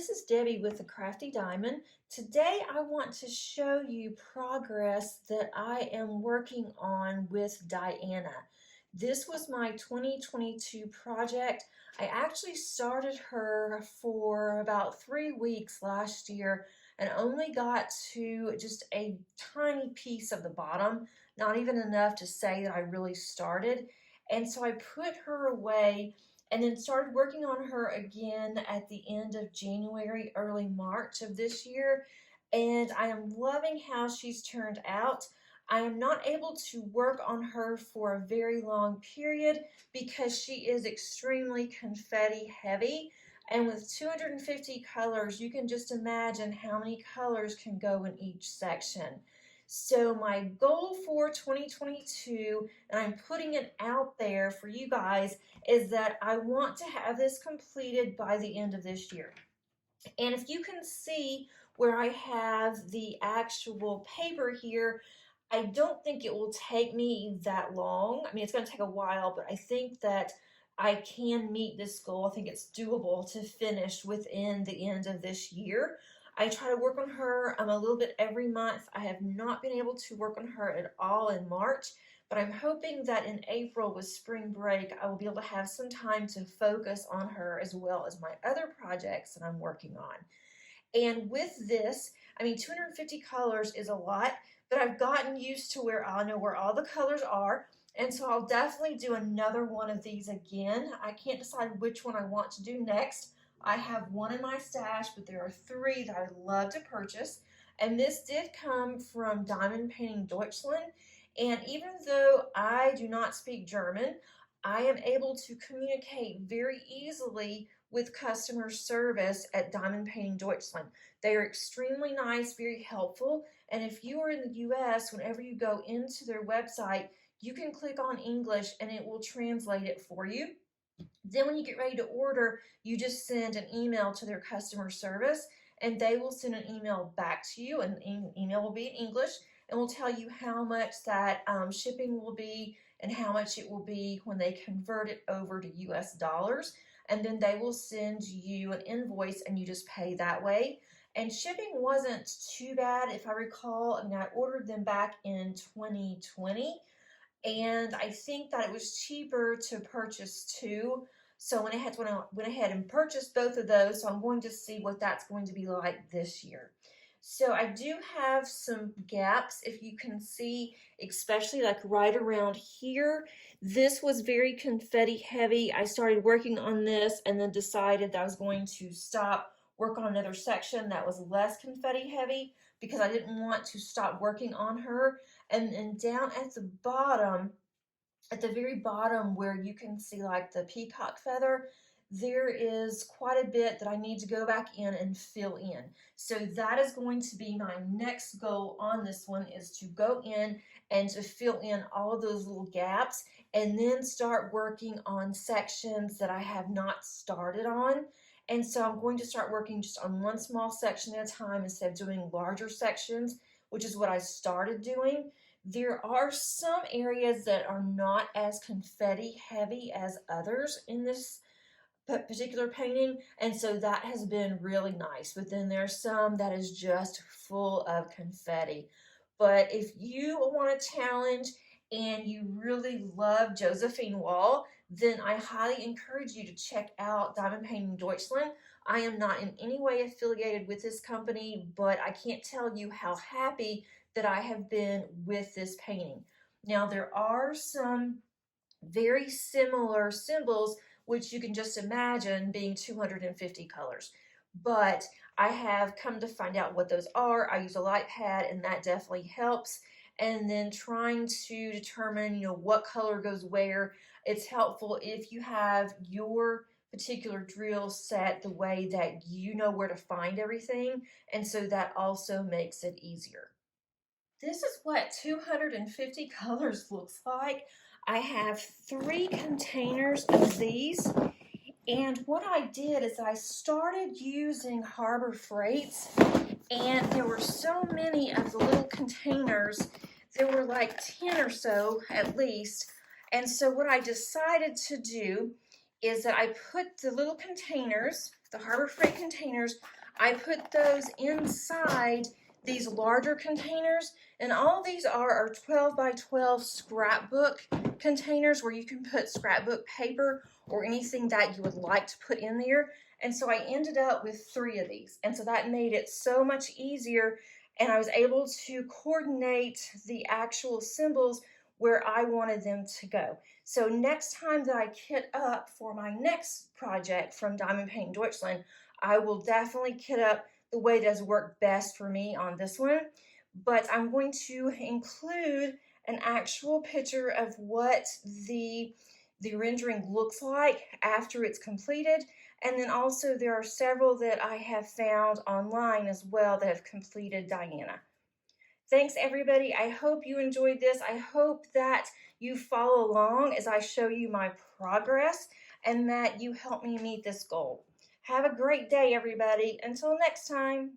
this is Debbie with the Crafty Diamond. Today I want to show you progress that I am working on with Diana. This was my 2022 project. I actually started her for about 3 weeks last year and only got to just a tiny piece of the bottom, not even enough to say that I really started. And so I put her away and then started working on her again at the end of January, early March of this year. And I am loving how she's turned out. I am not able to work on her for a very long period because she is extremely confetti heavy. And with 250 colors, you can just imagine how many colors can go in each section. So my goal for 2022, and I'm putting it out there for you guys, is that I want to have this completed by the end of this year. And if you can see where I have the actual paper here, I don't think it will take me that long. I mean, it's going to take a while, but I think that I can meet this goal. I think it's doable to finish within the end of this year. I try to work on her a little bit every month. I have not been able to work on her at all in March, but I'm hoping that in April with spring break, I will be able to have some time to focus on her as well as my other projects that I'm working on. And with this, I mean, 250 colors is a lot, but I've gotten used to where I know where all the colors are. And so I'll definitely do another one of these again. I can't decide which one I want to do next. I have one in my stash, but there are 3 that I'd love to purchase. And this did come from Diamond Painting Deutschland. And even though I do not speak German, I am able to communicate very easily with customer service at Diamond Painting Deutschland. They are extremely nice, very helpful, and if you are in the US, whenever you go into their website, you can click on English and it will translate it for you. Then when you get ready to order, you just send an email to their customer service and they will send an email back to you, and the email will be in English and will tell you how much that shipping will be and how much it will be when they convert it over to US dollars. And then they will send you an invoice and you just pay that way. And shipping wasn't too bad, if I recall. I mean, I ordered them back in 2020, and I think that it was cheaper to purchase 2. So I went ahead and purchased both of those. So I'm going to see what that's going to be like this year. So I do have some gaps, if you can see, especially like right around here. This was very confetti heavy. I started working on this and then decided that I was going to stop, work on another section that was less confetti heavy because I didn't want to stop working on her. And down at the bottom, at the very bottom where you can see like the peacock feather, there is quite a bit that I need to go back in and fill in. So that is going to be my next goal on this one, is to go in and to fill in all of those little gaps and then start working on sections that I have not started on. And so I'm going to start working just on one small section at a time instead of doing larger sections, which is what I started doing. There are some areas that are not as confetti heavy as others in this particular painting, and so that has been really nice. But then there's some that is just full of confetti. But if you want a challenge and you really love Josephine Wall, then I highly encourage you to check out Diamond Painting Deutschland. I am not in any way affiliated with this company, but I can't tell you how happy that I have been with this painting. Now, there are some very similar symbols, which you can just imagine being 250 colors. But I have come to find out what those are. I use a light pad and that definitely helps. And then trying to determine, what color goes where. It's helpful if you have your particular drill set the way that you know where to find everything. And so that also makes it easier. This is what 250 colors looks like. I have 3 containers of these, and what I did is I started using Harbor Freights, and there were so many of the little containers. There were like 10 or so at least, and so what I decided to do is that I put the little containers the Harbor Freight containers, I put those inside these larger containers, and all these are 12 by 12 scrapbook containers where you can put scrapbook paper or anything that you would like to put in there. And so I ended up with 3 of these, and so that made it so much easier, and I was able to coordinate the actual symbols where I wanted them to go. So next time that I kit up for my next project from Diamond Paint Deutschland, I will definitely kit up the way that has worked best for me on this one. But I'm going to include an actual picture of what the rendering looks like after it's completed. And then also there are several that I have found online as well that have completed Diana. Thanks everybody. I hope you enjoyed this. I hope that you follow along as I show you my progress and that you help me meet this goal. Have a great day, everybody. Until next time.